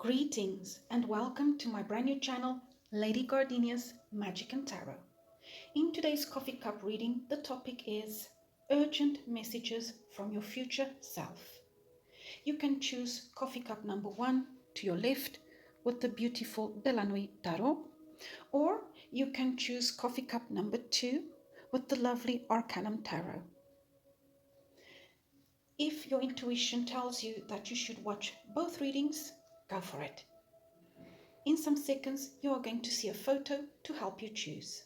Greetings and welcome to my brand new channel, Lady Gardenia's Magic and Tarot. In today's coffee cup reading, the topic is urgent messages from your future self. You can choose coffee cup number 1 to your left with the beautiful de la Nuit tarot, or you can choose coffee cup number 2 with the lovely Arcanum tarot. If your intuition tells you that you should watch both readings, go for it. In some seconds, you are going to see a photo to help you choose.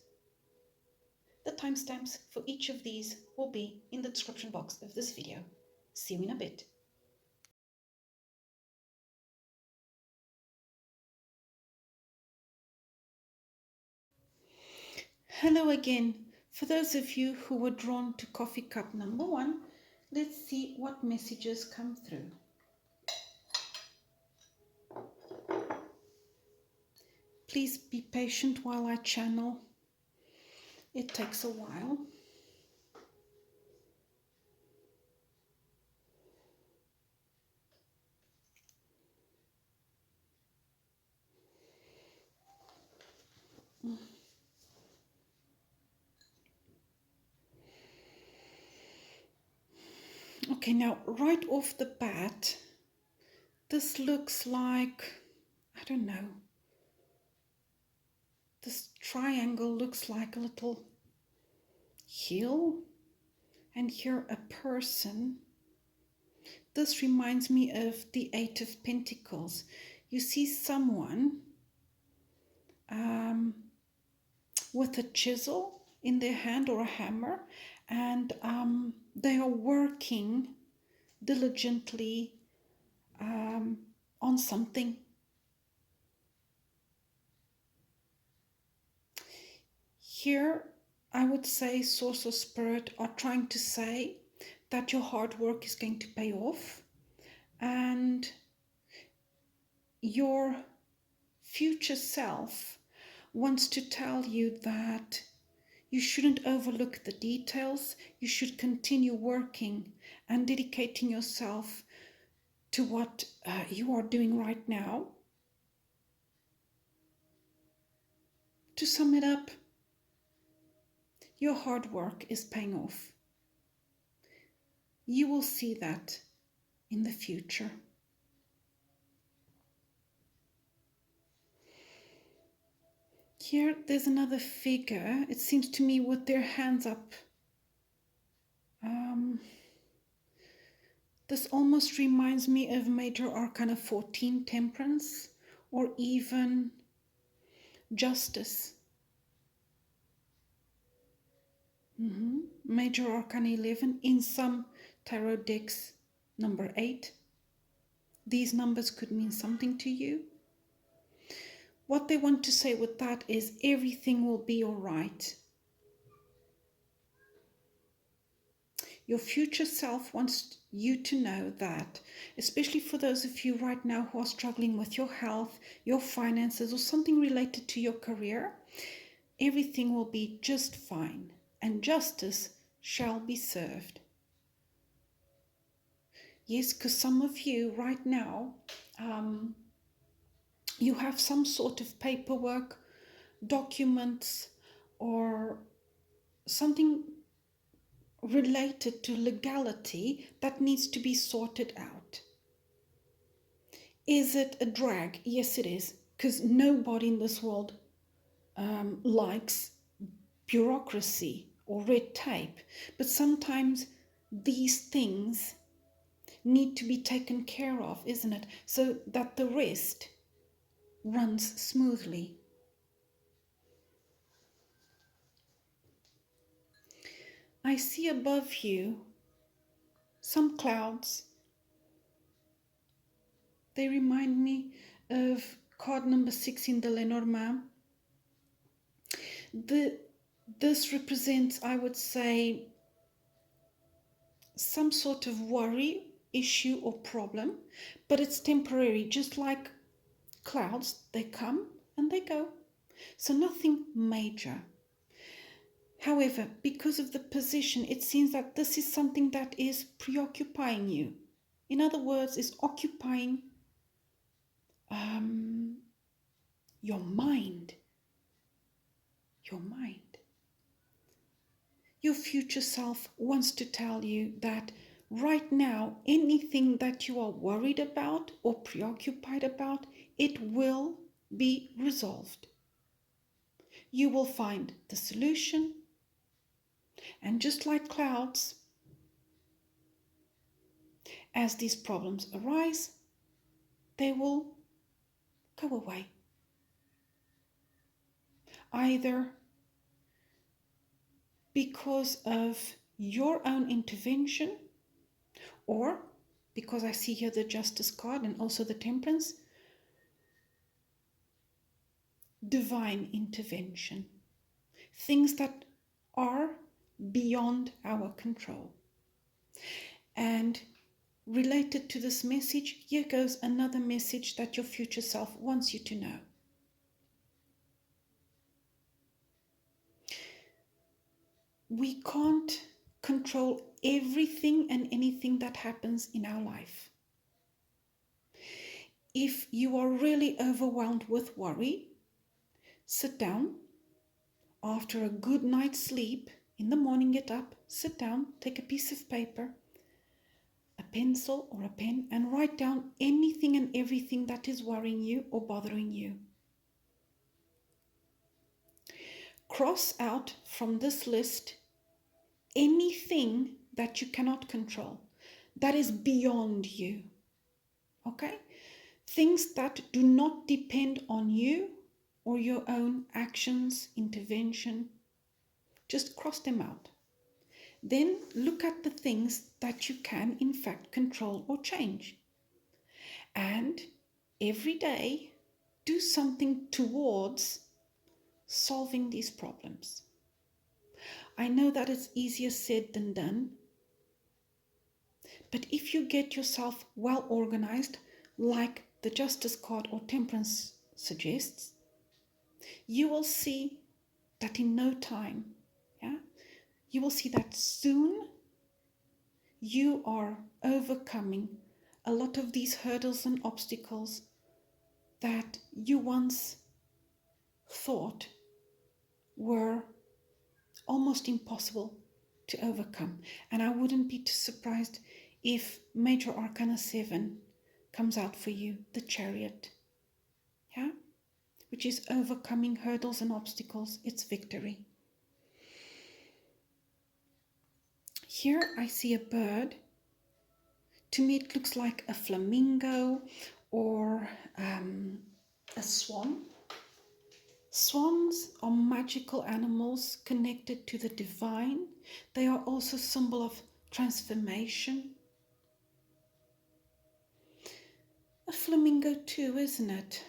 The timestamps for each of these will be in the description box of this video. See you in a bit. Hello again. For those of you who were drawn to coffee cup number 1, let's see what messages come through. Please be patient while I channel. It takes a while. Okay, now right off the bat, this looks like, I don't know, this triangle looks like a little hill, and here a person. This reminds me of the Eight of Pentacles. You see someone with a chisel in their hand or a hammer, and they are working diligently on something. Here, I would say Source or Spirit are trying to say that your hard work is going to pay off, and your future self wants to tell you that you shouldn't overlook the details. You should continue working and dedicating yourself to what you are doing right now. To sum it up, your hard work is paying off. You will see that in the future. Here, there's another figure, it seems to me, with their hands up. This almost reminds me of Major Arcana 14, Temperance, or even Justice. Major Arcana 11, in some tarot decks, number 8. These numbers could mean something to you. What they want to say with that is everything will be all right. Your future self wants you to know that, especially for those of you right now who are struggling with your health, your finances, or something related to your career, everything will be just fine, and justice shall be served. Yes, because some of you right now, you have some sort of paperwork, documents, or something related to legality that needs to be sorted out. Is it a drag? Yes, it is, because nobody in this world likes bureaucracy or red tape, but sometimes these things need to be taken care of, isn't it? So that the rest runs smoothly. I see above you some clouds. They remind me of card number 6 in the Lenormand. This represents, I would say, some sort of worry, issue or problem, but it's temporary. Just like clouds, they come and they go. So nothing major. However, because of the position, it seems that this is something that is preoccupying you. In other words, is occupying your mind. Your mind. Your future self wants to tell you that right now, anything that you are worried about or preoccupied about, it will be resolved. You will find the solution, and just like clouds, as these problems arise, they will go away. Either because of your own intervention, or because I see here the Justice card and also the Temperance, divine intervention. Things that are beyond our control. And related to this message, here goes another message that your future self wants you to know. We can't control everything and anything that happens in our life. If you are really overwhelmed with worry, sit down. After a good night's sleep, in the morning get up, sit down, take a piece of paper, a pencil or a pen, and write down anything and everything that is worrying you or bothering you. Cross out from this list anything that you cannot control, that is beyond you. Okay? Things that do not depend on you or your own actions, intervention. Just cross them out. Then look at the things that you can in fact control or change. And every day do something towards solving these problems. I know that it's easier said than done, but if you get yourself well organized, like the Justice card or Temperance suggests, you will see that in no time, you will see that soon you are overcoming a lot of these hurdles and obstacles that you once thought were almost impossible to overcome. And I wouldn't be too surprised if Major Arcana 7 comes out for you, the Chariot, which is overcoming hurdles and obstacles. It's victory. Here I see a bird. To me it looks like a flamingo or a swan. Swans are magical animals connected to the divine. They are also a symbol of transformation. A flamingo too, isn't it?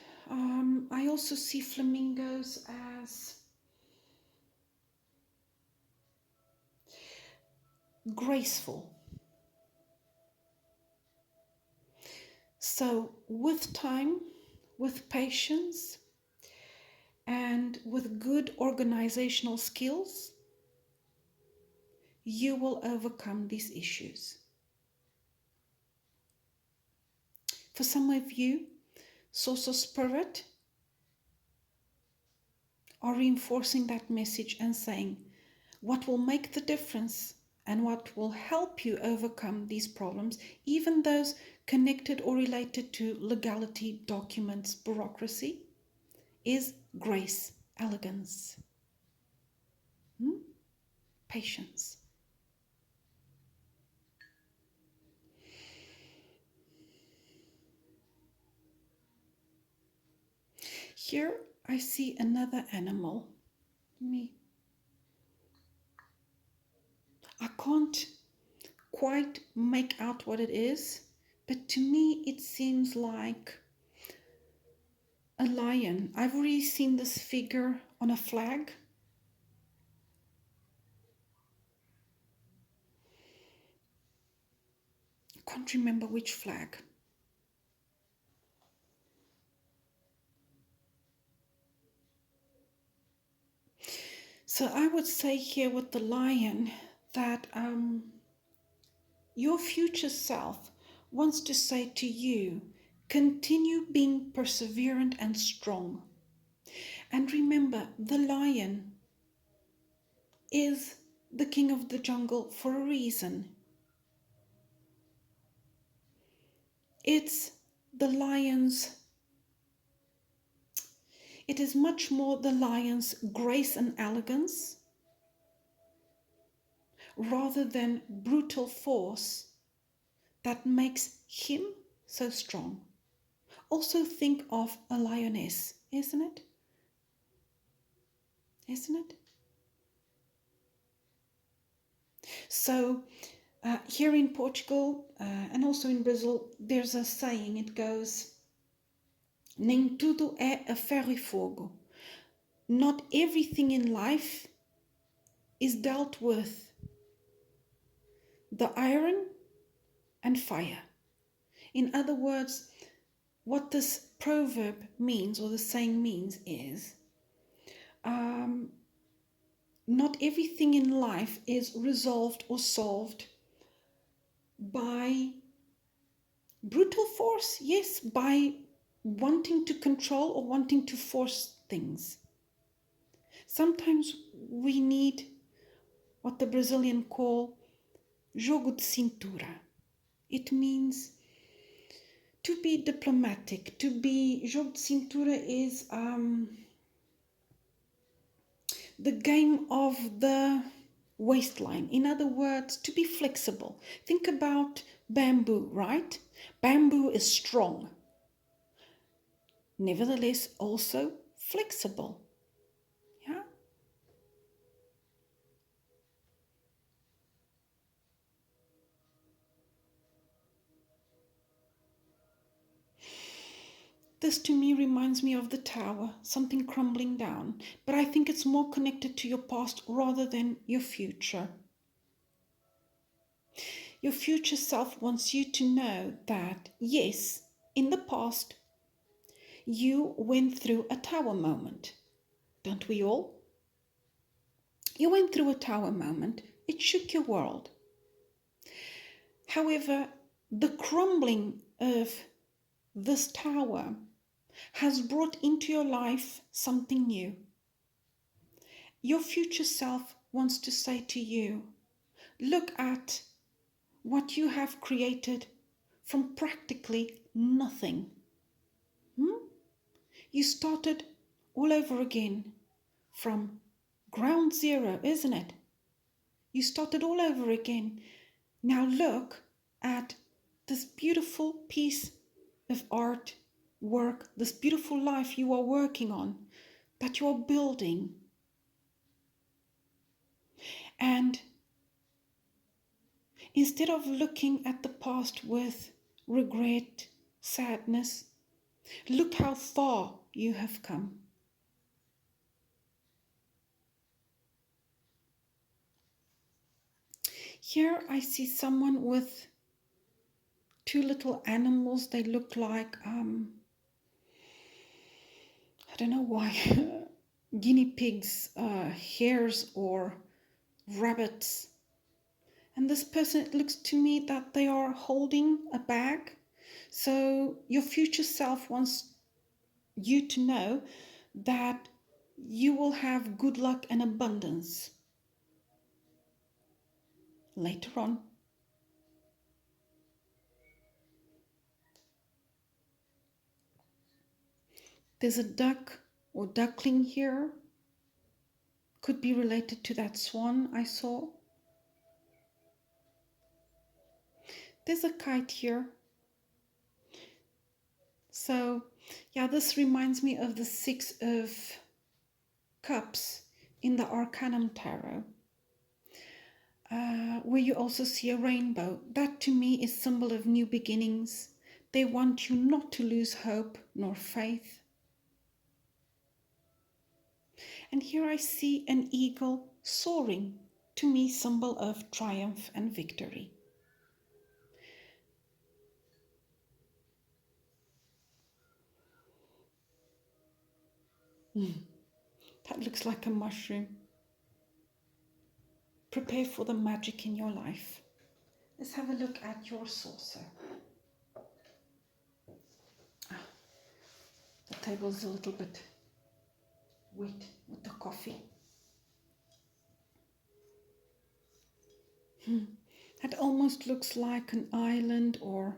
I also see flamingos as graceful. So with time, with patience, and with good organizational skills, you will overcome these issues. For some of you, Source of Spirit are reinforcing that message and saying what will make the difference and what will help you overcome these problems, even those connected or related to legality, documents, bureaucracy, is grace, elegance, patience. Here I see another animal. I can't quite make out what it is, but to me it seems like a lion. I've already seen this figure on a flag. I can't remember which flag. So I would say here with the lion that your future self wants to say to you, Continue being perseverant and strong. And remember, the lion is the king of the jungle for a reason. It's the lion's, it is much more the lion's grace and elegance rather than brutal force that makes him so strong. Also think of a lioness, isn't it? Isn't it? So here in Portugal and also in Brazil, there's a saying, it goes, nem tudo é a ferro e fogo. Not everything in life is dealt with the iron and fire. In other words, what this proverb means, or the saying means, is not everything in life is resolved or solved by brutal force, yes, by wanting to control or wanting to force things. Sometimes we need what the Brazilian call jogo de cintura. It means to be diplomatic, to be... Jogo de cintura is the game of the waistline. In other words, to be flexible. Think about bamboo, right? Bamboo is strong, nevertheless also flexible. Yeah? This to me reminds me of the tower, something crumbling down, but I think it's more connected to your past rather than your future. Your future self wants you to know that, yes, in the past, you went through a tower moment. Don't we all? You went through a tower moment. It shook your world. However, the crumbling of this tower has brought into your life something new. Your future self wants to say to you, look at what you have created from practically nothing. You started all over again from ground zero, isn't it? You started all over again. Now look at this beautiful piece of art work, this beautiful life you are working on, that you are building. And instead of looking at the past with regret, sadness, look how far you have come. Here I see someone with two little animals. They look like, I don't know why, guinea pigs, hares or rabbits. And this person, it looks to me that they are holding a bag. So your future self wants you to know that you will have good luck and abundance later on. There's a duck or duckling here. Could be related to that swan I saw. There's a kite here. So, yeah, this reminds me of the Six of Cups in the Arcanum Tarot, where you also see a rainbow. That to me is symbol of new beginnings. They want you not to lose hope nor faith. And here I see an eagle soaring, to me symbol of triumph and victory. That looks like a mushroom. Prepare for the magic in your life. Let's have a look at your saucer. table is a little bit wet with the coffee. It almost looks like an island or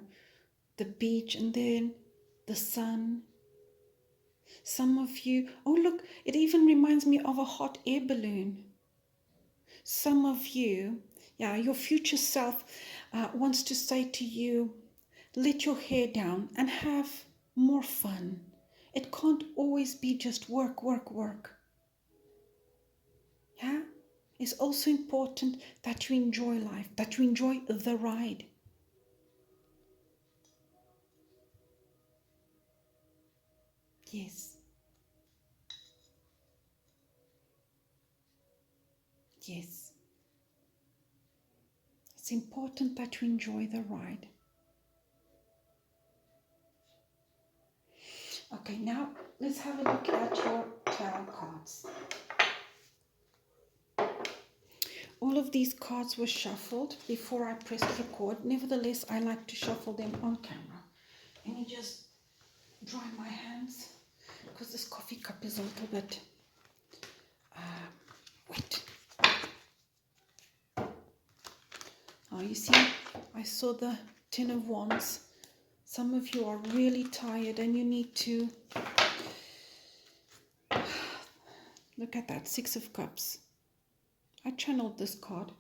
the beach, and then the sun. Some of you, oh look, it even reminds me of a hot air balloon. Some of you, your future self wants to say to you, let your hair down and have more fun. It can't always be just work, work, work. Yeah? It's also important that you enjoy life, that you enjoy the ride. Yes. Yes. It's important that you enjoy the ride. Okay, now let's have a look at your tarot cards. All of these cards were shuffled before I pressed record. Nevertheless, I like to shuffle them on camera. Let me just dry my hands because this coffee cup is a little bit wet. Oh, you see, I saw the Ten of Wands. Some of you are really tired and you need to look at that, Six of Cups. I channeled this card.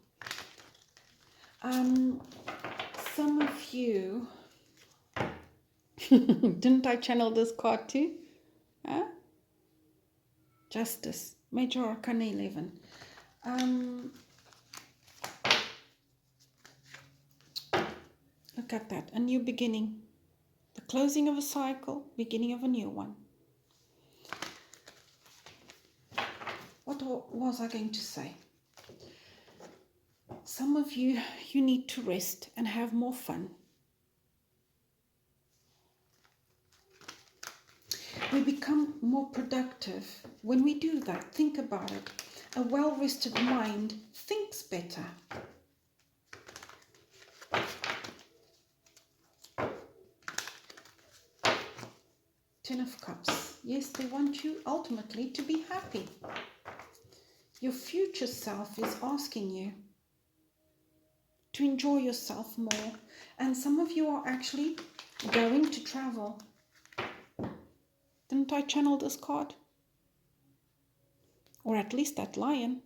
Some of you, didn't I channel this card too? Huh? Justice, Major Arcana 11. Look at that, a new beginning. The closing of a cycle, beginning of a new one. What was I going to say? Some of you, you need to rest and have more fun. We become more productive when we do that. Think about it. A well-rested mind thinks better. Ten of Cups. Yes, they want you ultimately to be happy. Your future self is asking you to enjoy yourself more. And some of you are actually going to travel. Didn't I channel this card? Or at least that lion.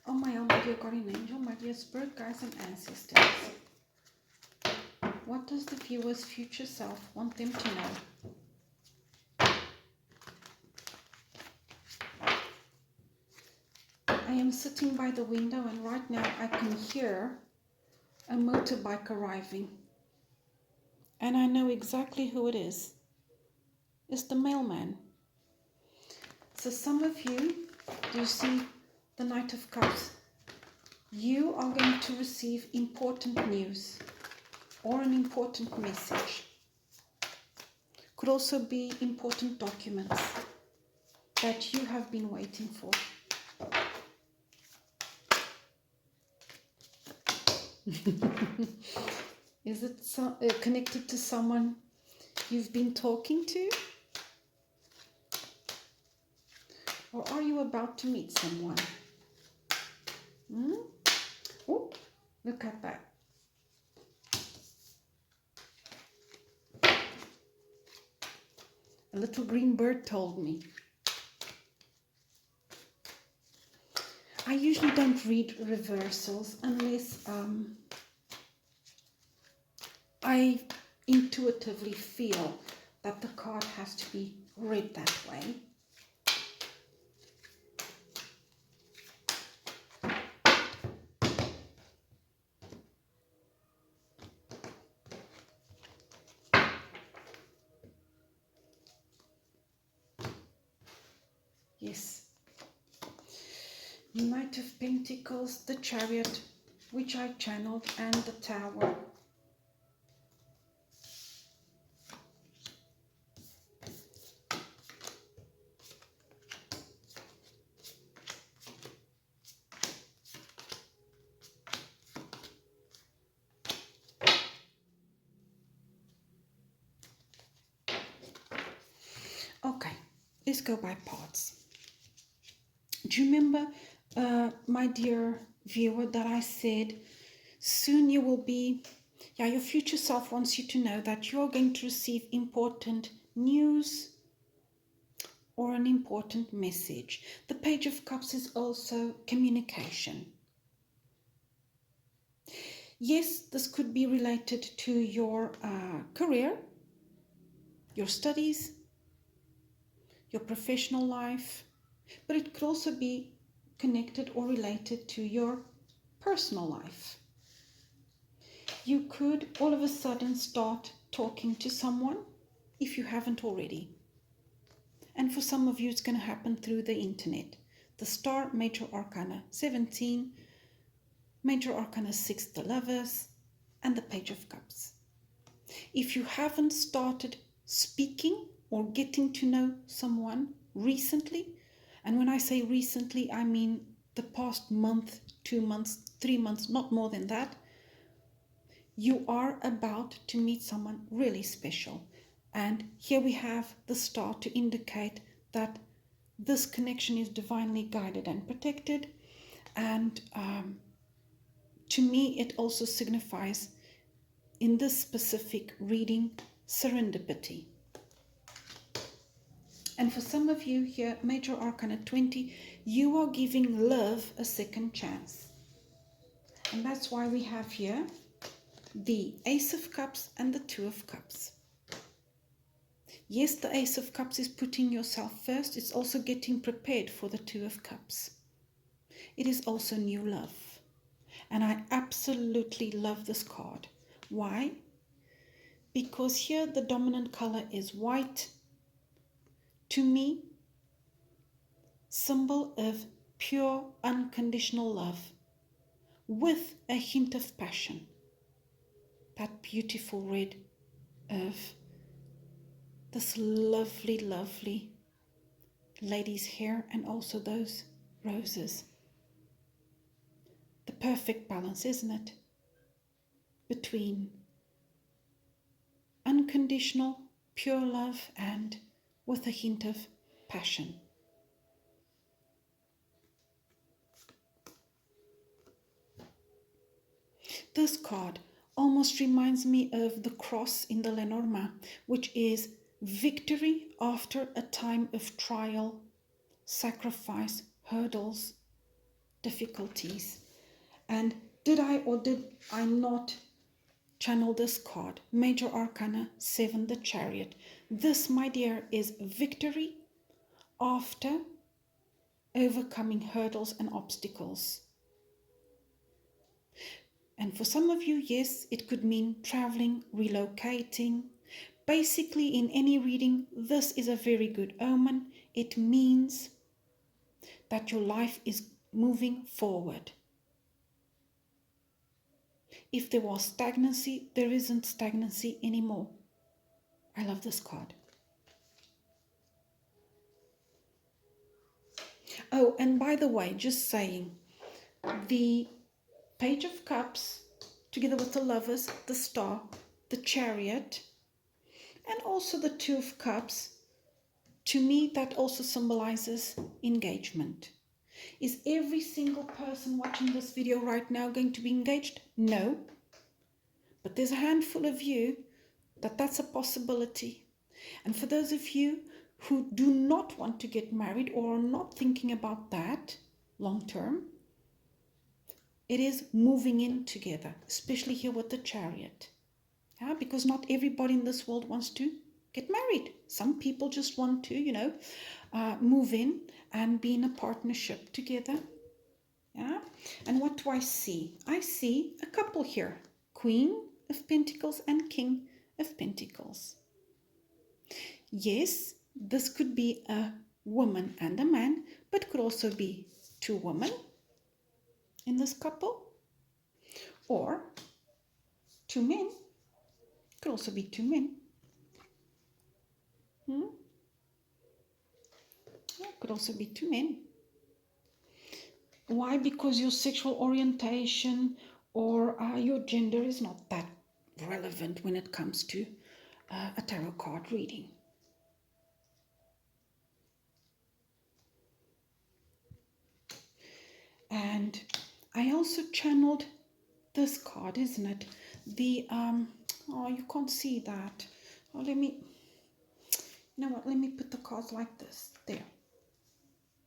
Oh my dear guardian angel, my dear spirit guides and ancestors. What does the viewer's future self want them to know? I am sitting by the window and right now I can hear a motorbike arriving. And I know exactly who it is. It's the mailman. So some of you, do you see the Knight of Cups? You are going to receive important news or an important message. Could also be important documents that you have been waiting for. Is it connected to someone you've been talking to? Or are you about to meet someone? Oh, look at that. A little green bird told me. I usually don't read reversals unless I intuitively feel that the card has to be read that way. Yes. Knight of Pentacles, the Chariot, which I channeled, and the Tower. let's go by parts. Do you remember, my dear viewer, that I said soon you will be, your future self wants you to know that you're going to receive important news or an important message. The Page of Cups is also communication. Yes, this could be related to your career, your studies, your professional life, but it could also be connected or related to your personal life. You could all of a sudden start talking to someone if you haven't already. And for some of you, it's going to happen through the internet. The Star, Major Arcana 17, Major Arcana 6, the Lovers, and the Page of Cups. If you haven't started speaking or getting to know someone recently, and when I say recently, I mean the past month, 2 months, 3 months, not more than that, you are about to meet someone really special. And here we have the star to indicate that this connection is divinely guided and protected. And to me, it also signifies, in this specific reading, serendipity. And for some of you here, Major Arcana 20, you are giving love a second chance. And that's why we have here the Ace of Cups and the Two of Cups. Yes, the Ace of Cups is putting yourself first. It's also getting prepared for the Two of Cups. It is also new love. And I absolutely love this card. Why? Because here the dominant color is white. To me, symbol of pure, unconditional love with a hint of passion. That beautiful red of this lovely, lovely lady's hair, and also those roses. The perfect balance, isn't it? Between unconditional, pure love and with a hint of passion. This card almost reminds me of the cross in the Lenormand, which is victory after a time of trial, sacrifice, hurdles, difficulties. And did I or did I not channel this card? Major Arcana 7, the Chariot. This, my dear, is victory after overcoming hurdles and obstacles. And for some of you, yes, it could mean traveling, relocating. Basically, in any reading, this is a very good omen. It means that your life is moving forward. If there was stagnancy, there isn't stagnancy anymore. I love this card. Oh, and by the way, just saying, the Page of Cups, together with the Lovers, the Star, the Chariot, and also the Two of Cups, to me that also symbolizes engagement. Is every single person watching this video right now going to be engaged? No. But there's a handful of you that's a possibility. And for those of you who do not want to get married or are not thinking about that long term, it is moving in together, especially here with the Chariot. Yeah, because not everybody in this world wants to get married. Some people just want to, move in and be in a partnership together. Yeah. And what do I see? I see a couple here. Queen of Pentacles and King of Pentacles. Yes, this could be a woman and a man, but could also be two women in this couple, or two men. Could also be two men. Could also be two men. Why? Because your sexual orientation or your gender is not that relevant when it comes to a tarot card reading. And I also channeled this card, isn't it? The, oh, you can't see that. Oh, you know what, let me put the cards like this. There.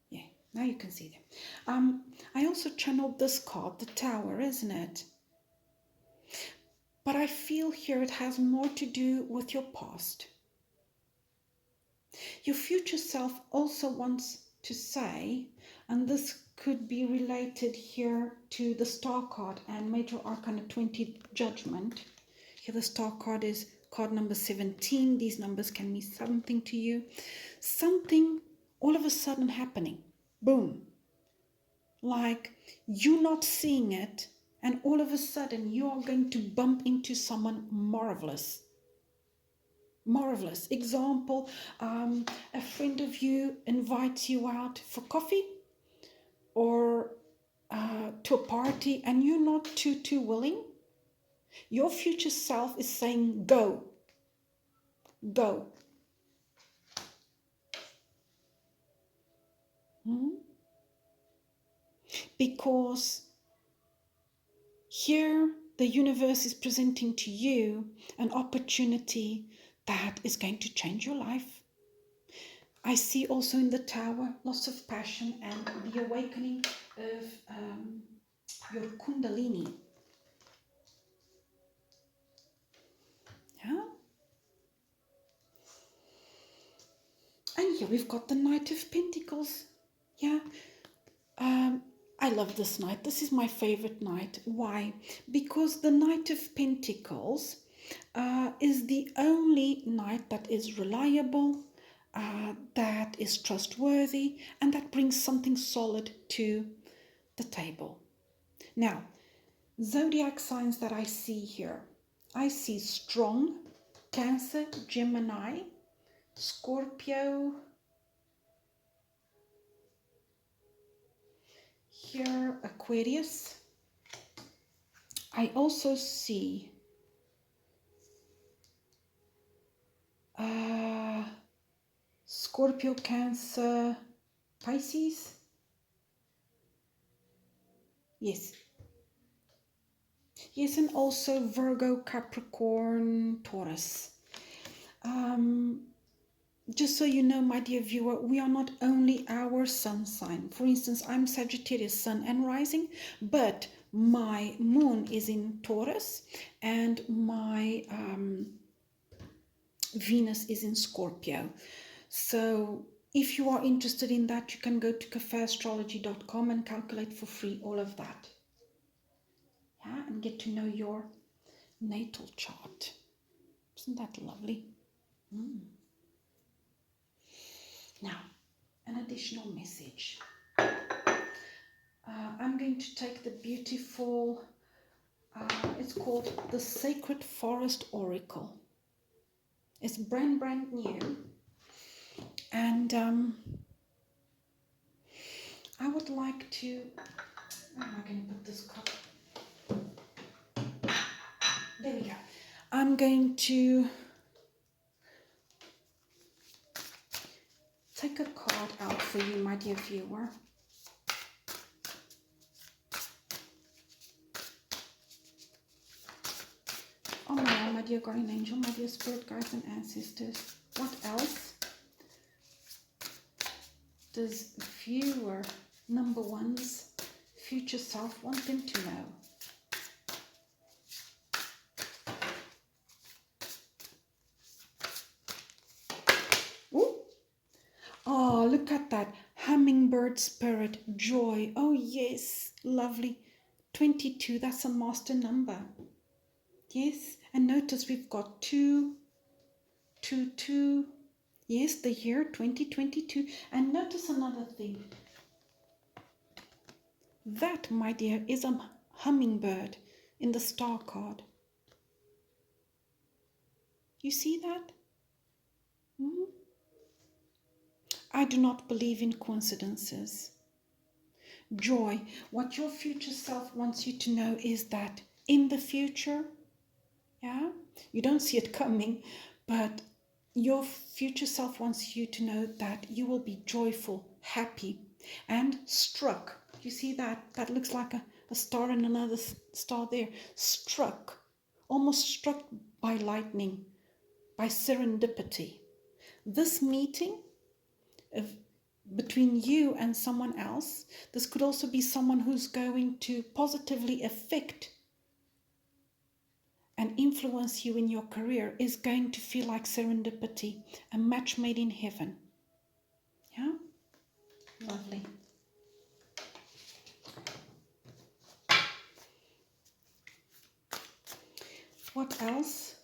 Yeah, now you can see them. I also channeled this card, the Tower, isn't it? But I feel here it has more to do with your past. Your future self also wants to say, and this could be related here to the Star card and Major Arcana 20 Judgment. Here the Star card is card number 17. These numbers can mean something to you. Something all of a sudden happening. Boom. Like you not seeing it, and all of a sudden you are going to bump into someone marvelous. Marvelous. Example, a friend of you invites you out for coffee or to a party, and you're not too willing. Your future self is saying, go. Go. Because here the universe is presenting to you an opportunity that is going to change your life. I see also in the Tower lots of passion and the awakening of your Kundalini. Yeah. And here we've got the Knight of Pentacles. Yeah. I love this knight. This is my favorite knight. Why? Because the Knight of Pentacles is the only knight that is reliable, that is trustworthy, and that brings something solid to the table. Now, zodiac signs that I see here. I see strong, Cancer, Gemini, Scorpio. Here, Aquarius. I also see Scorpio, Cancer, Pisces. Yes. Yes, and also Virgo, Capricorn, Taurus. Just so you know, my dear viewer, we are not only our sun sign. For instance, I'm Sagittarius sun and rising, but my moon is in Taurus and my Venus is in Scorpio. So if you are interested in that, you can go to cafeastrology.com and calculate for free all of that. Yeah, and get to know your natal chart. Isn't that lovely? Now, an additional message. I'm going to take the beautiful, it's called the Sacred Forest Oracle. It's brand new. And I would like to, where am I going to put this cup? There we go. I'm going to take a card out for you, my dear viewer. Oh my dear guardian angel, my dear spirit guides and ancestors. What else does viewer number one's future self want them to know? Ooh. Oh, look at that. Hummingbird spirit, joy. Oh, yes. Lovely. 22. That's a master number. Yes. And notice we've got 2, 2, 2. Yes, the year 2022. And notice another thing. That, my dear, is a hummingbird in the star card. You see that? I do not believe in coincidences. Joy, what your future self wants you to know is that in the future, yeah, you don't see it coming, but your future self wants you to know that you will be joyful, happy, and struck You see that? That looks like a star and another star there. Almost struck by lightning, by serendipity. This meeting of, between you and someone else, this could also be someone who's going to positively affect and influence you in your career, is going to feel like serendipity, a match made in heaven. Yeah? Lovely. What else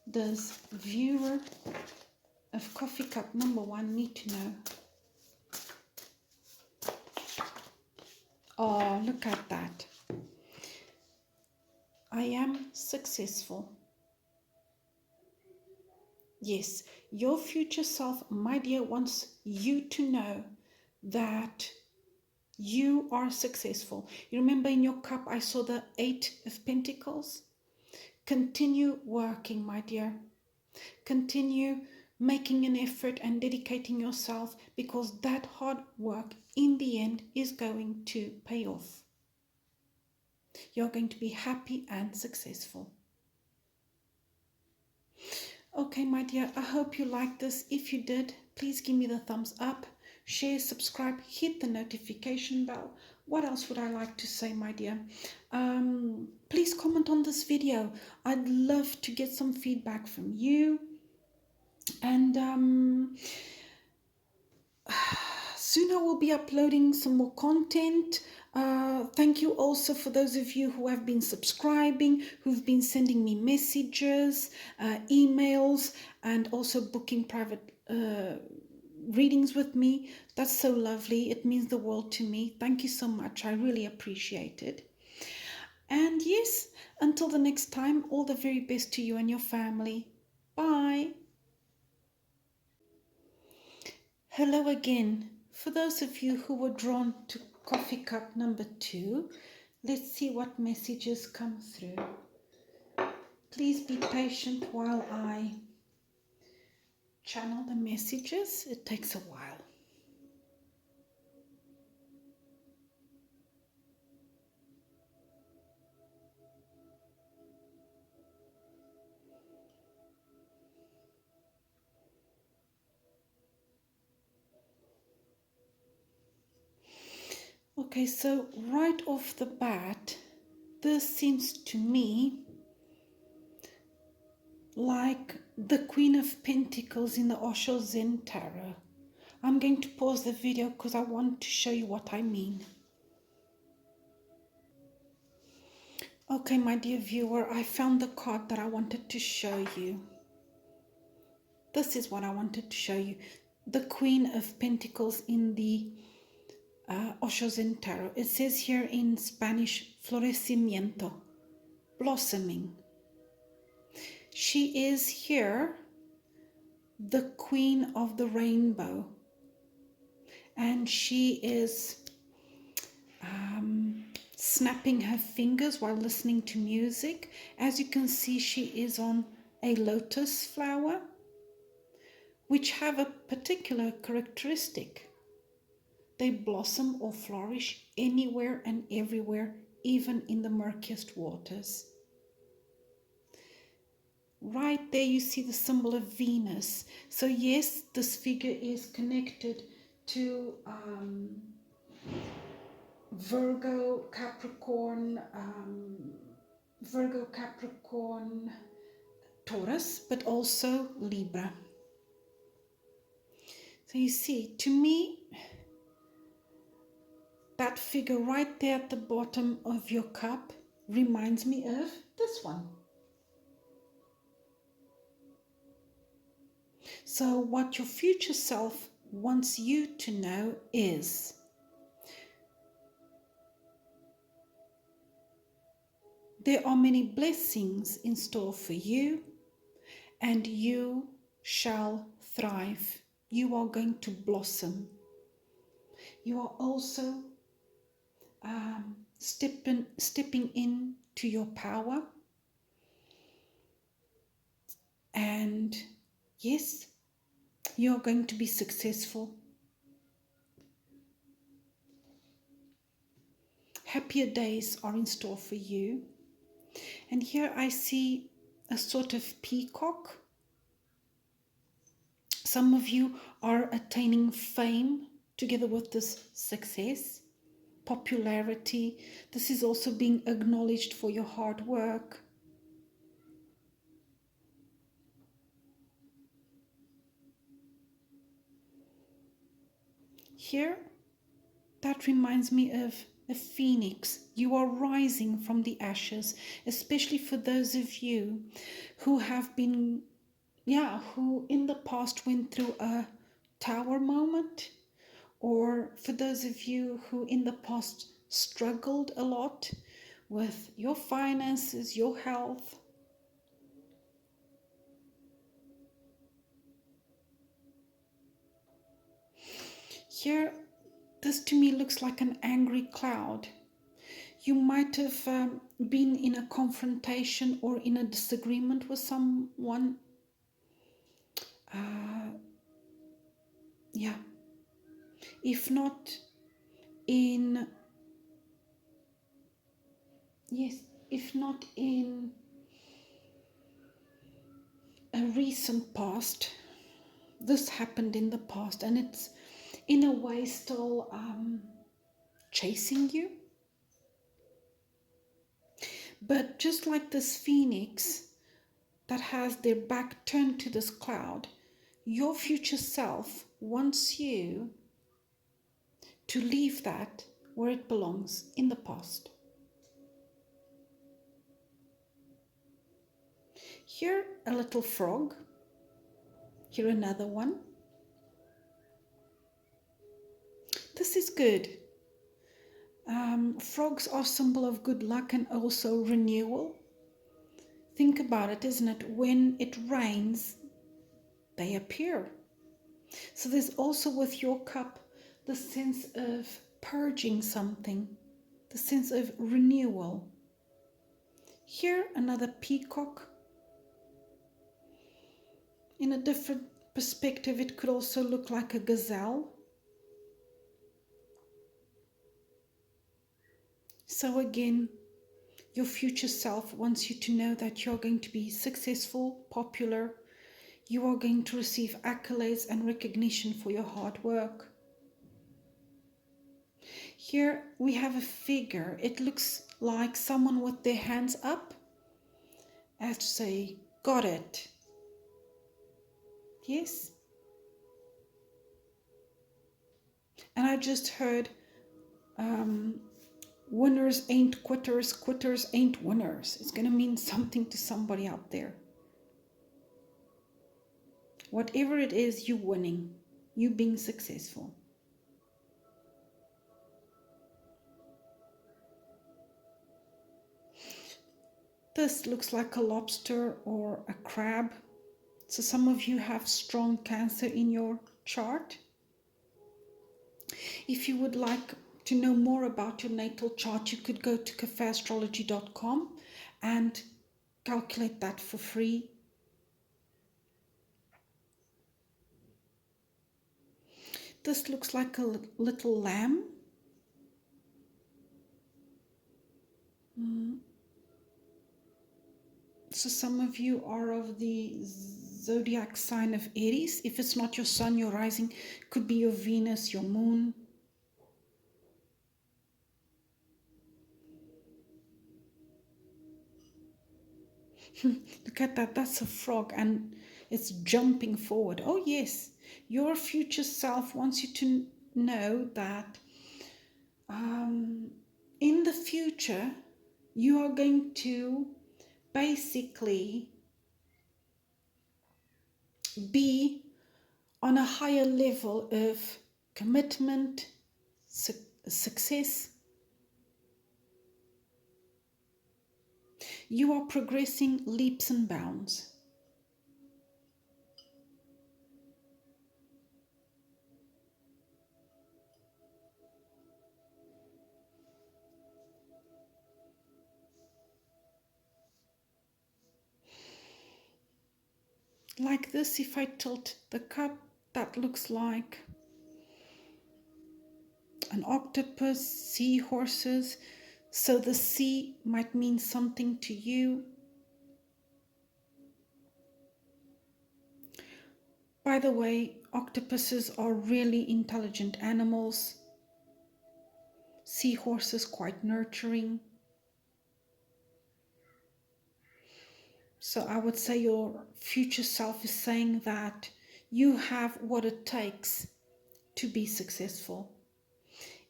does viewer of coffee cup number 1 need to know? Oh, look at that. I am successful. Yes, your future self, my dear, wants you to know that you are successful. You remember in your cup, I saw the 8 of Pentacles. Continue working, my dear. Continue making an effort and dedicating yourself, because that hard work in the end is going to pay off. You're going to be happy and successful. Okay, my dear, I hope you liked this. If you did, please give me the thumbs up, share, subscribe, hit the notification bell. What else would I like to say, my dear? Please comment on this video. I'd love to get some feedback from you. And soon I will be uploading some more content. Thank you also for those of you who have been subscribing, who've been sending me messages, emails, and also booking private readings with me. That's so lovely. It means the world to me. Thank you so much. I really appreciate it. And yes, until the next time, all the very best to you and your family. Bye. Hello again. For those of you who were drawn to coffee cup number 2, let's see what messages come through. Please be patient while I channel the messages. It takes a while. Okay, so right off the bat, this seems to me like the Queen of Pentacles in the Osho Zen Tarot. I'm going to pause the video because I want to show you what I mean. Okay, my dear viewer, I found the card that I wanted to show you. This is what I wanted to show you. The Queen of Pentacles in the Osho Zen Tarot. It says here in Spanish, florecimiento, blossoming. She is here the Queen of the Rainbow. And she is snapping her fingers while listening to music. As you can see, she is on a lotus flower, which have a particular characteristic. They blossom or flourish anywhere and everywhere, even in the murkiest waters. Right there you see the symbol of Venus. So yes, this figure is connected to Virgo, Capricorn, Taurus, but also Libra. So you see, to me, that figure right there at the bottom of your cup reminds me of this one. So what your future self wants you to know is there are many blessings in store for you, and you shall thrive. You are going to blossom. You are also stepping into your power. And yes, you're going to be successful. happier days are in store for you. And here I see a sort of peacock. Some of you are attaining fame together with this success, popularity. This is also being acknowledged for your hard work. Here, that reminds me of a phoenix. You are rising from the ashes, especially for those of you who have been, who in the past went through a tower moment, or for those of you who in the past struggled a lot with your finances, your health. Here, this to me looks like an angry cloud. You might have been in a confrontation or in a disagreement with someone. If not in, if not in a recent past, this happened in the past and it's in a way still chasing you. But just like this phoenix that has their back turned to this cloud, your future self wants you to leave that where it belongs, in the past. Here a little frog, here another one. This is good. Frogs are a symbol of good luck and also renewal. Think about it, isn't it? When it rains, they appear. So there's also with your cup the sense of purging something, the sense of renewal. Here another peacock. In a different perspective, it could also look like a gazelle. So again, your future self wants you to know that you're going to be successful, popular. You are going to receive accolades and recognition for your hard work. Here we have a figure. It looks like someone with their hands up as to say, got it. Yes? And I just heard, winners ain't quitters, quitters ain't winners. It's going to mean something to somebody out there. Whatever it is, you winning, you being successful. This looks like a lobster or a crab. So some of you have strong Cancer in your chart. If you would like to know more about your natal chart, you could go to cafeastrology.com and calculate that for free. This looks like a little lamb. So some of you are of the zodiac sign of Aries. If it's not your sun, your rising, could be your Venus, your moon. Look at that, that's a frog and it's jumping forward. Oh yes, your future self wants you to know that in the future you are going to basically be on a higher level of commitment, success. You are progressing leaps and bounds. Like this, if I tilt the cup, that looks like an octopus, seahorses. So the sea might mean something to you. By the way, octopuses are really intelligent animals. Seahorses quite nurturing. So I would say your future self is saying that you have what it takes to be successful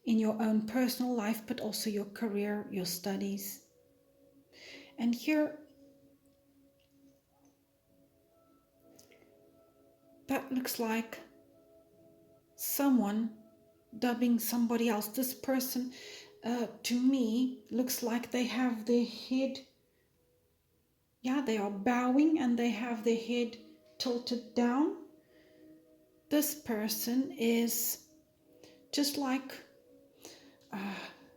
in your own personal life, but also your career, your studies. And here, that looks like someone dubbing somebody else. This person, to me, looks like they have their head, they are bowing and they have their head tilted down. This person is just like,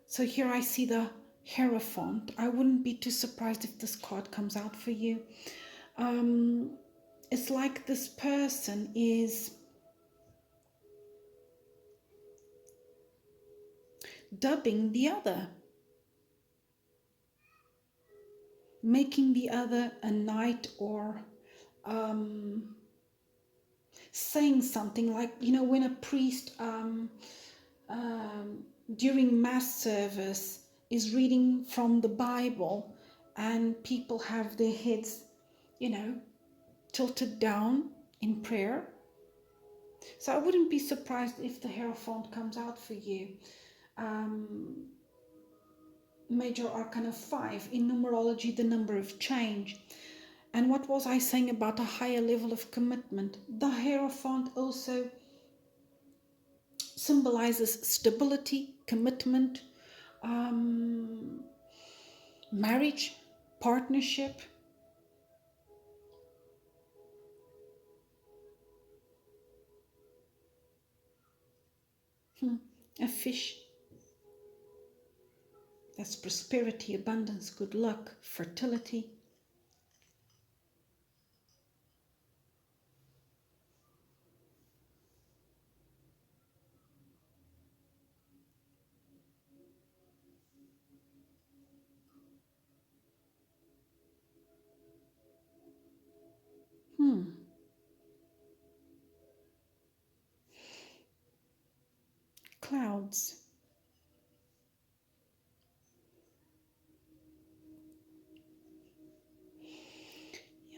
so here I see the Hierophant. I wouldn't be too surprised if this card comes out for you. It's like this person is dubbing the other, making the other a knight, or saying something like, when a priest during mass service is reading from the Bible and people have their heads, tilted down in prayer. So I wouldn't be surprised if the Hierophant comes out for you. Major Arcana 5, in numerology, the number of change. And what was I saying about a higher level of commitment? The Hierophant also symbolizes stability, commitment, marriage, partnership. A fish. That's prosperity, abundance, good luck, fertility. Clouds.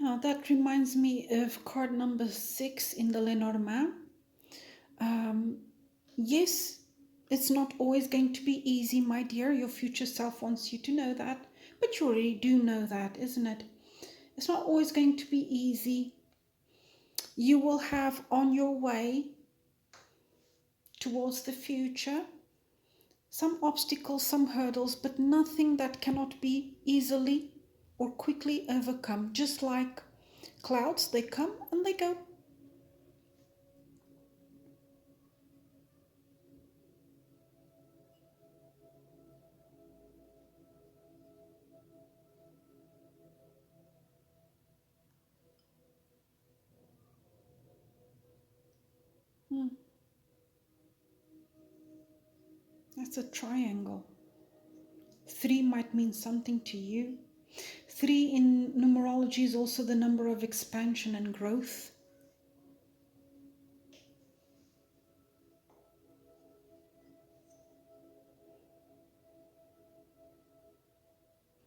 Yeah, that reminds me of card number 6 in the Lenormand. Yes, it's not always going to be easy, my dear. Your future self wants you to know that, but you already do know that, isn't it? It's not always going to be easy. You will have on your way towards the future some obstacles, some hurdles, but nothing that cannot be easily or quickly overcome. Just like clouds, they come and they go. That's a triangle. 3 might mean something to you. 3 in numerology is also the number of expansion and growth.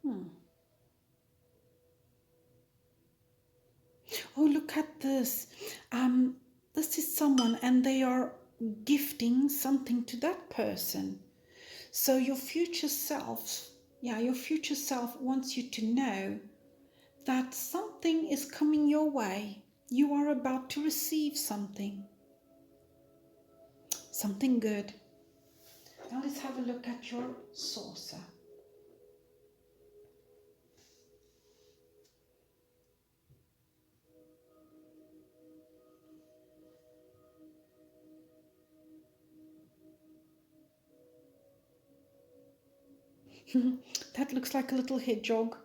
Oh, look at this. This is someone and they are gifting something to that person. So your future self wants you to know that something is coming your way. You are about to receive something good. Now let's have a look at your saucer. That looks like a little hedgehog.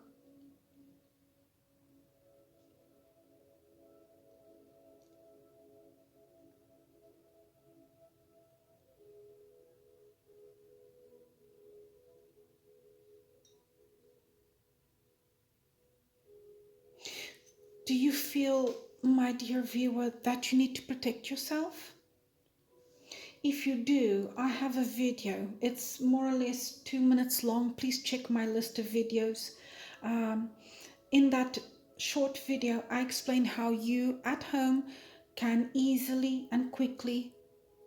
Do you feel, my dear viewer, that you need to protect yourself? If you do, I have a video. It's more or less 2 minutes long. Please check my list of videos. In that short video, I explain how you at home can easily and quickly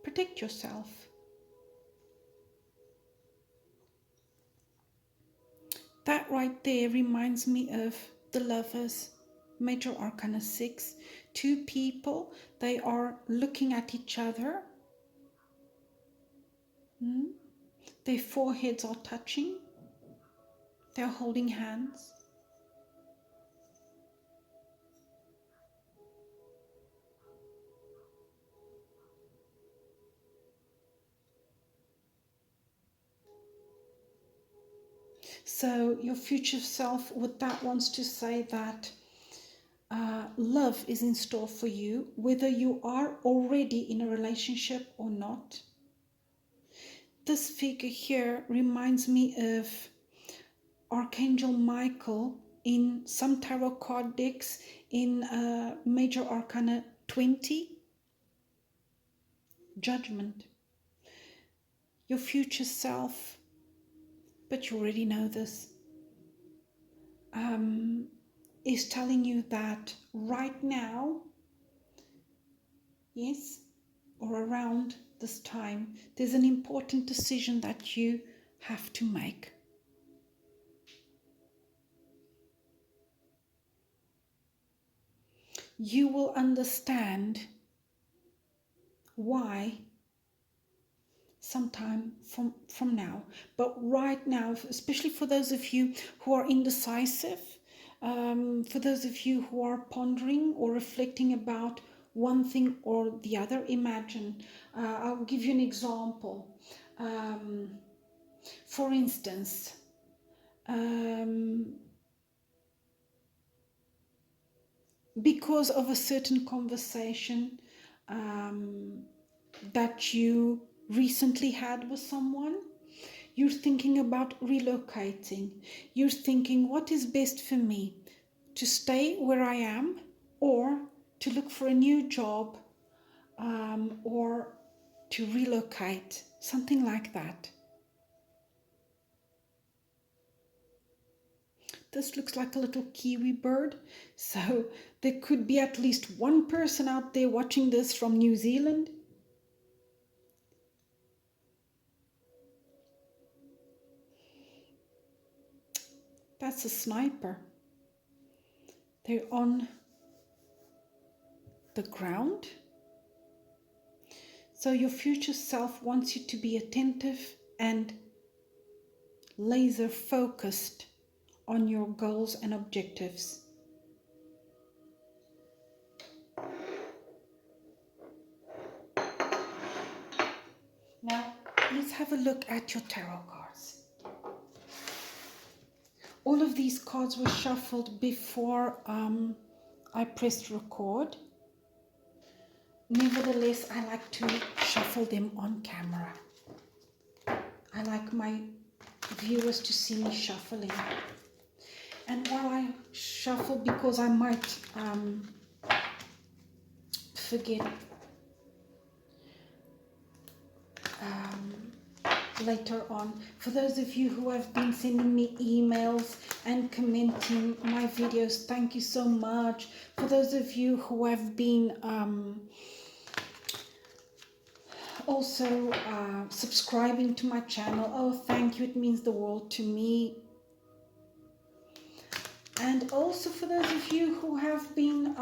protect yourself. That right there reminds me of the Lovers, Major Arcana 6. Two people, they are looking at each other. Their foreheads are touching. They're holding hands. So your future self with that wants to say that love is in store for you, whether you are already in a relationship or not. This figure here reminds me of Archangel Michael in some tarot card decks in Major Arcana 20. Judgment. Your future self, but you already know this, is telling you that right now, yes, or around this time, there's an important decision that you have to make. You will understand why sometime from now. But right now, especially for those of you who are indecisive, for those of you who are pondering or reflecting about one thing or the other, imagine, I'll give you an example. For instance, because of a certain conversation that you recently had with someone, you're thinking about relocating. You're thinking, what is best for me? To stay where I am, or to look for a new job, or to relocate, something like that. This looks like a little kiwi bird, so there could be at least one person out there watching this from New Zealand. That's a sniper. They're on the ground. So your future self wants you to be attentive and laser focused on your goals and objectives. Now, let's have a look at your tarot cards. All of these cards were shuffled before I pressed record. Nevertheless, I like to shuffle them on camera. I like my viewers to see me shuffling. And while I shuffle, because I might forget later on, for those of you who have been sending me emails and commenting my videos, thank you so much. For those of you who have been also subscribing to my channel, oh thank you, it means the world to me. And also for those of you who have been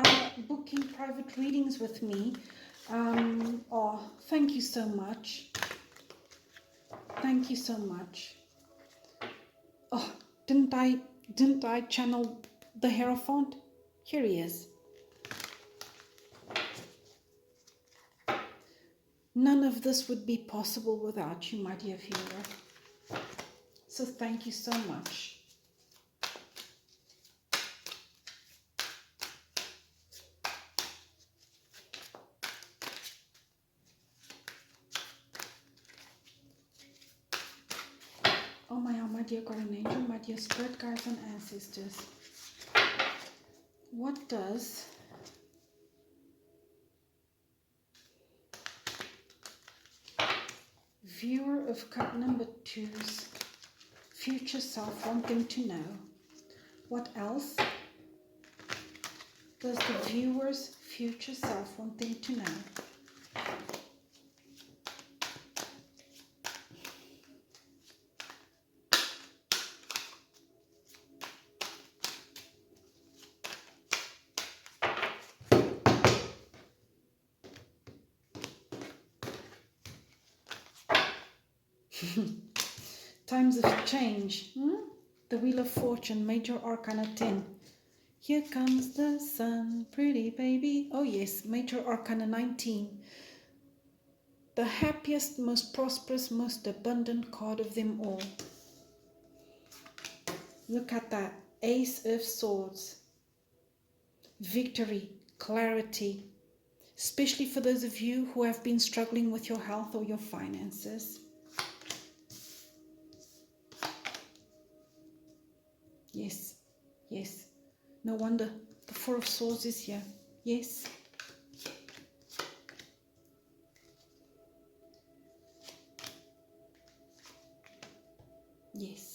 booking private readings with me, oh thank you so much. Thank you so much. Oh, didn't I channel the Hierophant? Here he is. None of this would be possible without you, my dear viewer. So thank you so much. Oh my dear guardian angel, my dear spirit guides and ancestors. What does viewer of card number 2's future self want them to know? What else does the viewer's future self want them to know? Times of change. The Wheel of Fortune, Major Arcana 10. Here comes the sun, pretty baby. Oh yes, Major Arcana 19. The happiest, most prosperous, most abundant card of them all. Look at that. Ace of Swords. Victory, clarity. Especially for those of you who have been struggling with your health or your finances. Yes, yes. No wonder the Four of Swords is here. Yes. Yes.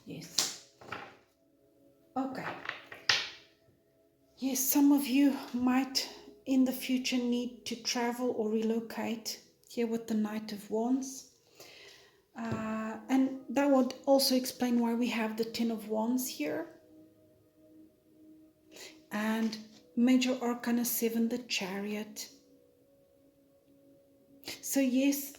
Yes. Okay. Yes, some of you might in the future need to travel or relocate, here with the Knight of Wands. And that would also explain why we have the Ten of Wands here. And Major Arcana 7, the Chariot. So yes,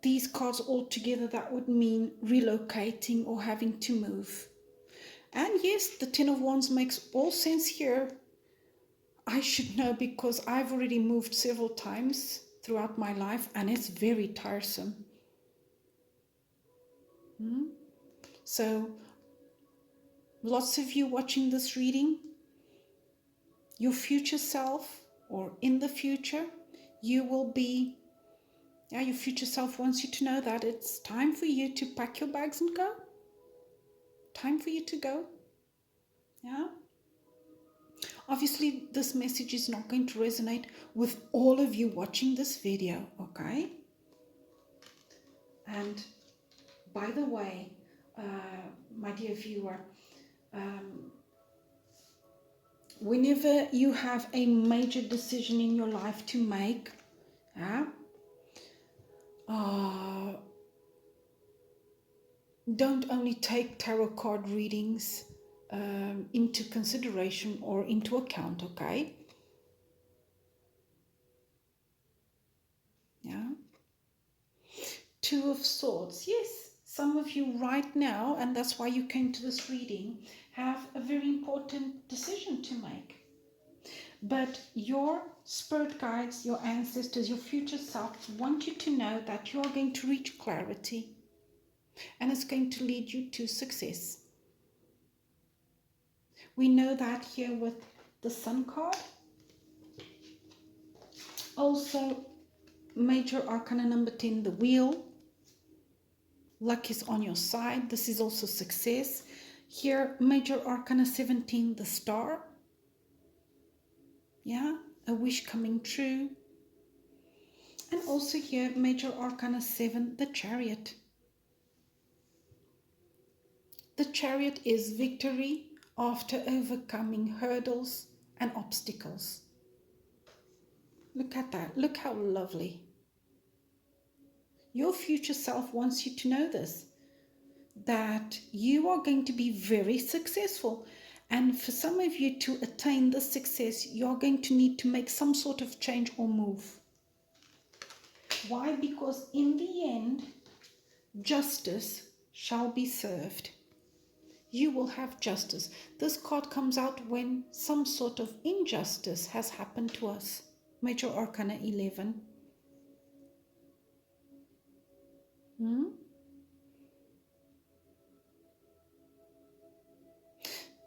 these cards all together, that would mean relocating or having to move. And yes, the Ten of Wands makes all sense here. I should know because I've already moved several times throughout my life and it's very tiresome. So, lots of you watching this reading, your future self or in the future, you will be, your future self wants you to know that it's time for you to pack your bags and go. Time for you to go. Yeah. Obviously, this message is not going to resonate with all of you watching this video, okay? And by the way, my dear viewer, whenever you have a major decision in your life to make, don't only take tarot card readings into consideration or into account, okay? Yeah. Two of Swords. Yes, some of you right now, and that's why you came to this reading, have a very important decision to make. But your spirit guides, your ancestors, your future self want you to know that you're going to reach clarity and it's going to lead you to success. We know that here with the Sun card. Also, Major Arcana number 10, the Wheel. Luck is on your side. This is also success. Here, Major Arcana 17, the Star. Yeah, a wish coming true. And also here, Major Arcana 7, the Chariot. The Chariot is victory after overcoming hurdles and obstacles. Look at that. Look how lovely. Your future self wants you to know this, that you are going to be very successful. And for some of you to attain this success, you're going to need to make some sort of change or move. Why? Because in the end, justice shall be served. You will have justice. This card comes out when some sort of injustice has happened to us. Major Arcana 11. Hmm?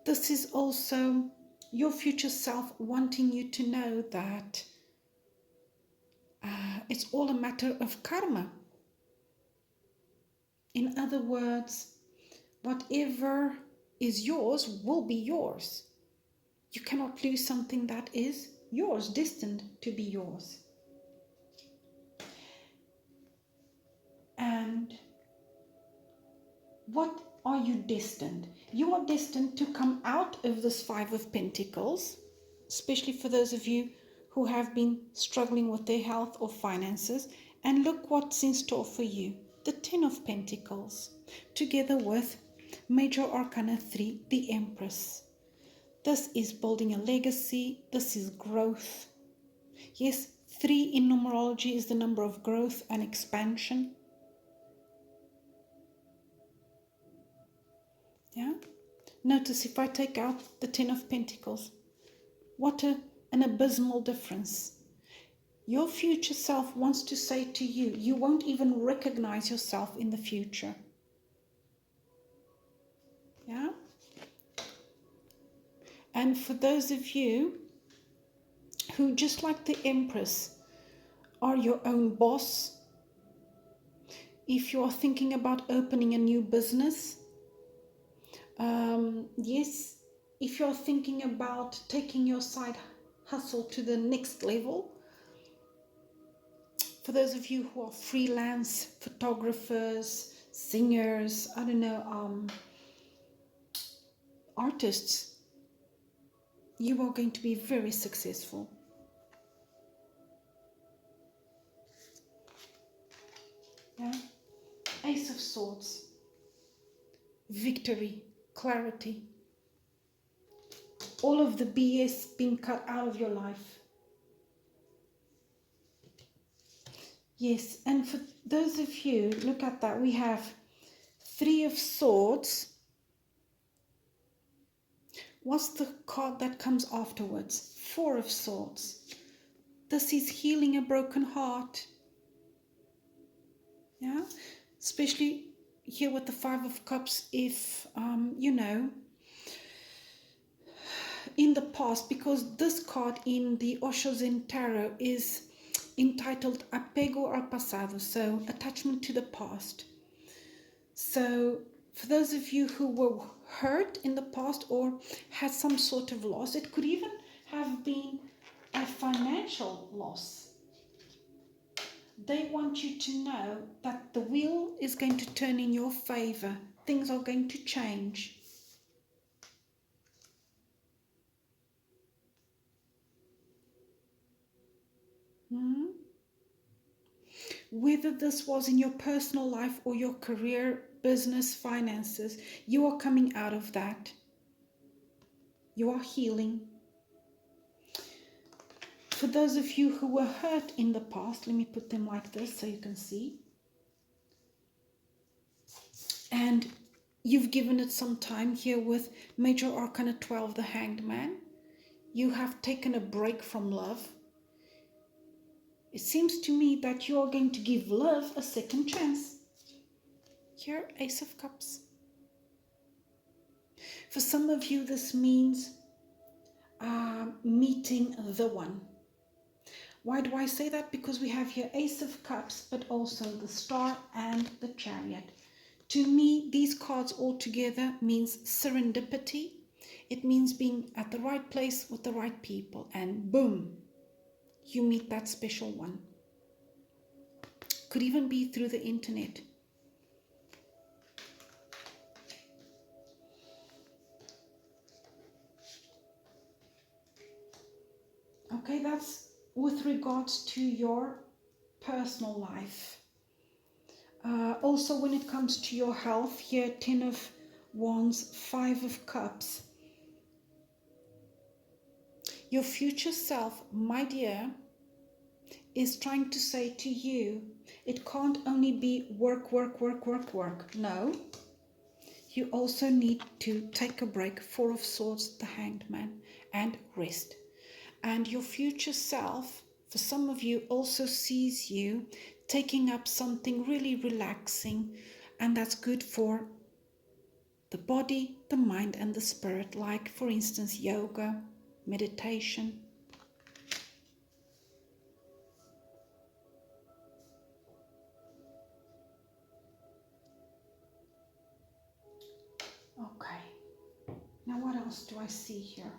This is also your future self wanting you to know that it's all a matter of karma. In other words, whatever is yours will be yours. You cannot lose something that is yours, destined to be yours. And what are you destined? You are destined to come out of this Five of Pentacles, especially for those of you who have been struggling with their health or finances. And look what's in store for you. The Ten of Pentacles, together with Major Arcana 3, the Empress. This is building a legacy. This is growth. Yes, 3 in numerology is the number of growth and expansion. Yeah. Notice if I take out the Ten of Pentacles, what an abysmal difference. Your future self wants to say to you, you won't even recognize yourself in the future. Yeah. And for those of you who, just like the Empress, are your own boss, if you are thinking about opening a new business, yes, if you're thinking about taking your side hustle to the next level, for those of you who are freelance photographers, singers, I don't know, artists, you are going to be very successful. Yeah? Ace of Swords, victory, clarity, all of the BS being cut out of your life. Yes, and for those of you, look at that, we have Three of Swords. What's the card that comes afterwards? Four of Swords. This is healing a broken heart. Yeah, especially here with the Five of Cups, if, in the past, because this card in the Osho Zen Tarot is entitled Apego al Pasado, so attachment to the past. So for those of you who were hurt in the past or had some sort of loss, it could even have been a financial loss. They want you to know that the wheel is going to turn in your favor. Things are going to change. Whether this was in your personal life or your career, business, finances, you are coming out of that. You are healing. For those of you who were hurt in the past, let me put them like this so you can see. And you've given it some time here with Major Arcana 12, the Hanged Man. You have taken a break from love. It seems to me that you are going to give love a second chance. Here, Ace of Cups. For some of you, this means meeting the one. Why do I say that? Because we have here Ace of Cups, but also the Star and the Chariot. To me, these cards all together means serendipity. It means being at the right place with the right people, and boom, you meet that special one. Could even be through the internet. Okay, that's with regards to your personal life. Also, when it comes to your health, here, 10 of Wands, 5 of Cups. Your future self, my dear, is trying to say to you, it can't only be work, work, work, work, work. No, you also need to take a break, 4 of Swords, the Hanged Man, and rest. And your future self, for some of you, also sees you taking up something really relaxing, and that's good for the body, the mind, and the spirit, like, for instance, yoga, meditation. Okay, now what else do I see here?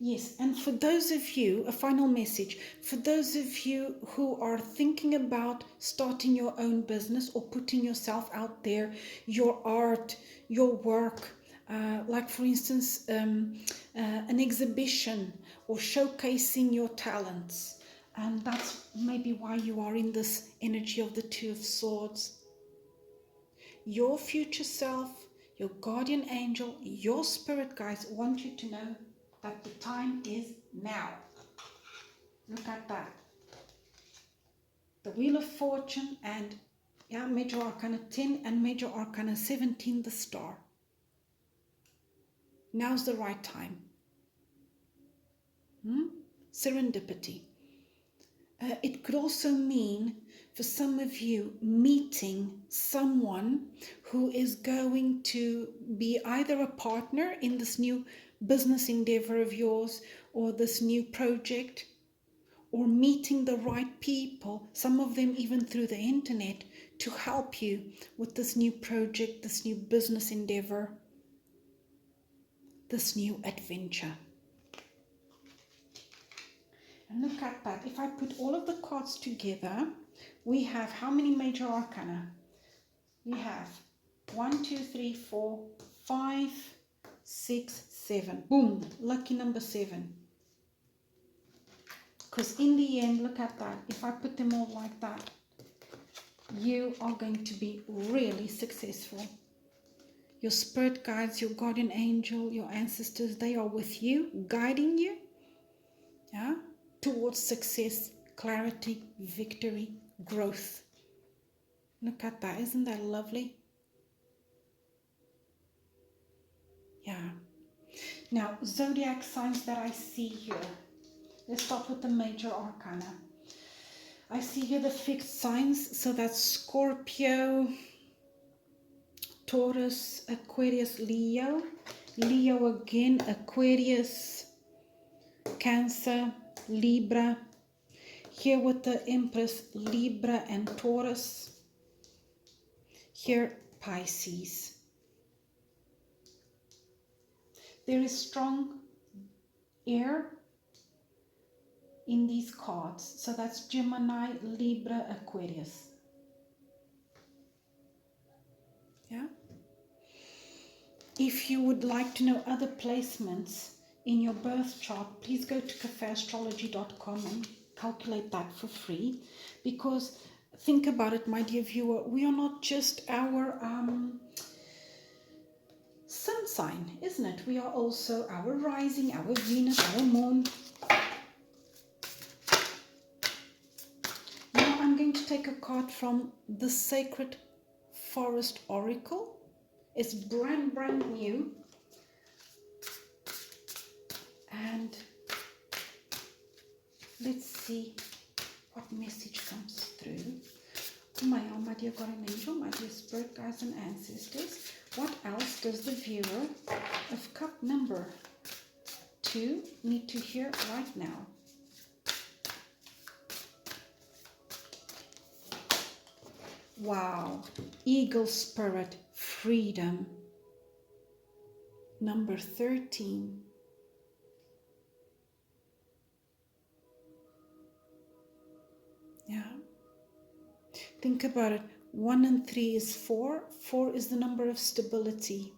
Yes, and for those of you, a final message, for those of you who are thinking about starting your own business or putting yourself out there, your art, your work, like for instance, an exhibition or showcasing your talents. And that's maybe why you are in this energy of the Two of Swords. Your future self, your guardian angel, your spirit guides want you to know that the time is now. Look at that. The Wheel of Fortune and Major Arcana 10 and Major Arcana 17, the Star. Now's the right time. Serendipity. It could also mean, for some of you, meeting someone who is going to be either a partner in this new business endeavor of yours or this new project, or meeting the right people, some of them even through the internet, to help you with this new project, this new business endeavor, this new adventure. And look at that. If I put all of the cards together, we have how many major arcana? We have 1, 2, 3, 4, 5, 6, 7. Boom, lucky number 7. Because in the end, look at that. If I put them all like that, you are going to be really successful. Your spirit guides, your guardian angel, your ancestors, they are with you, guiding you, towards success, clarity, victory, growth. Look at that. Isn't that lovely? Yeah. Now, zodiac signs that I see here. Let's start with the major arcana. I see here the fixed signs. So that's Scorpio, Taurus, Aquarius, Leo. Leo again, Aquarius, Cancer, Libra. Here with the Empress, Libra and Taurus. Here, Pisces. There is strong air in these cards. So that's Gemini, Libra, Aquarius. Yeah. If you would like to know other placements in your birth chart, please go to cafeastrology.com and calculate that for free. Because think about it, my dear viewer, we are not just our sun sign, isn't it? We are also our rising, our Venus, our moon. Now I'm going to take a card from the Sacred Forest Oracle. It's brand new. And let's see what message comes through. My dear guardian angel, my dear spirit guides and ancestors, what else does the viewer of cup number 2 need to hear right now? Wow, eagle spirit, freedom. Number 13. Yeah. Think about it. 1 and 3 is 4. 4 is the number of stability.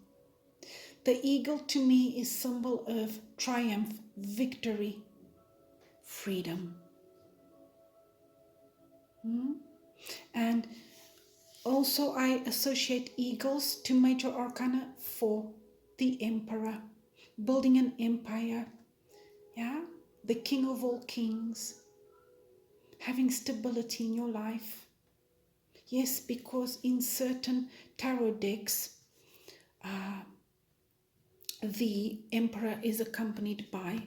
The eagle to me is symbol of triumph, victory, freedom. And also I associate eagles to major arcana 4, the emperor, building an empire. Yeah, the king of all kings, having stability in your life. Yes, because in certain tarot decks, the emperor is accompanied by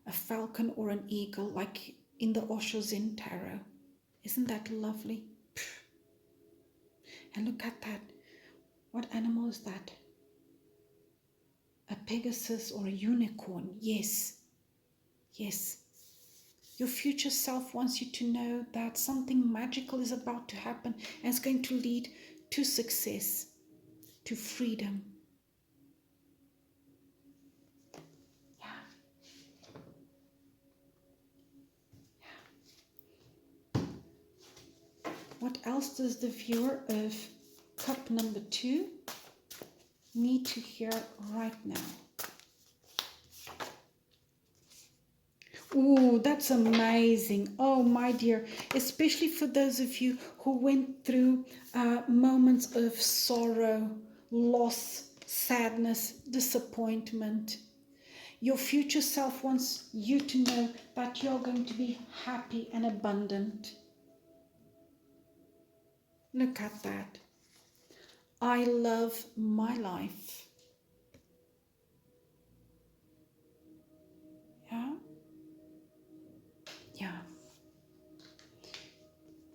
a falcon or an eagle, like in the Osho Zen Tarot. Isn't that lovely? And look at that. What animal is that? A Pegasus or a unicorn? Yes. Yes. Your future self wants you to know that something magical is about to happen and it's going to lead to success, to freedom. What else does the viewer of cup number 2 need to hear right now? Ooh, that's amazing. Oh, my dear, especially for those of you who went through moments of sorrow, loss, sadness, disappointment. Your future self wants you to know that you're going to be happy and abundant. Look at that. I love my life. Yeah? Yeah.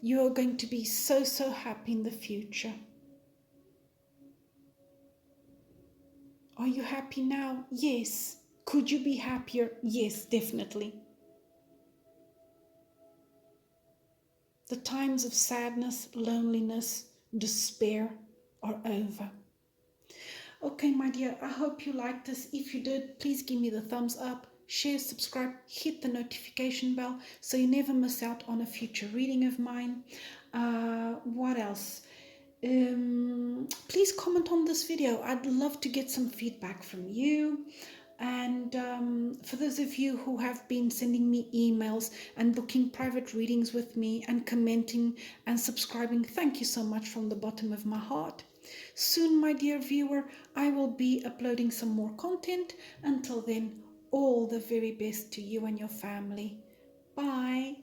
You are going to be so, so happy in the future. Are you happy now? Yes. Could you be happier? Yes, definitely. The times of sadness, loneliness, despair are over. Okay, my dear, I hope you liked this. If you did, please give me the thumbs up, share, subscribe, hit the notification bell so you never miss out on a future reading of mine. What else? Please comment on this video. I'd love to get some feedback from you. And for those of you who have been sending me emails and booking private readings with me and commenting and subscribing, thank you so much from the bottom of my heart. Soon, my dear viewer, I will be uploading some more content. Until then, all the very best to you and your family. Bye.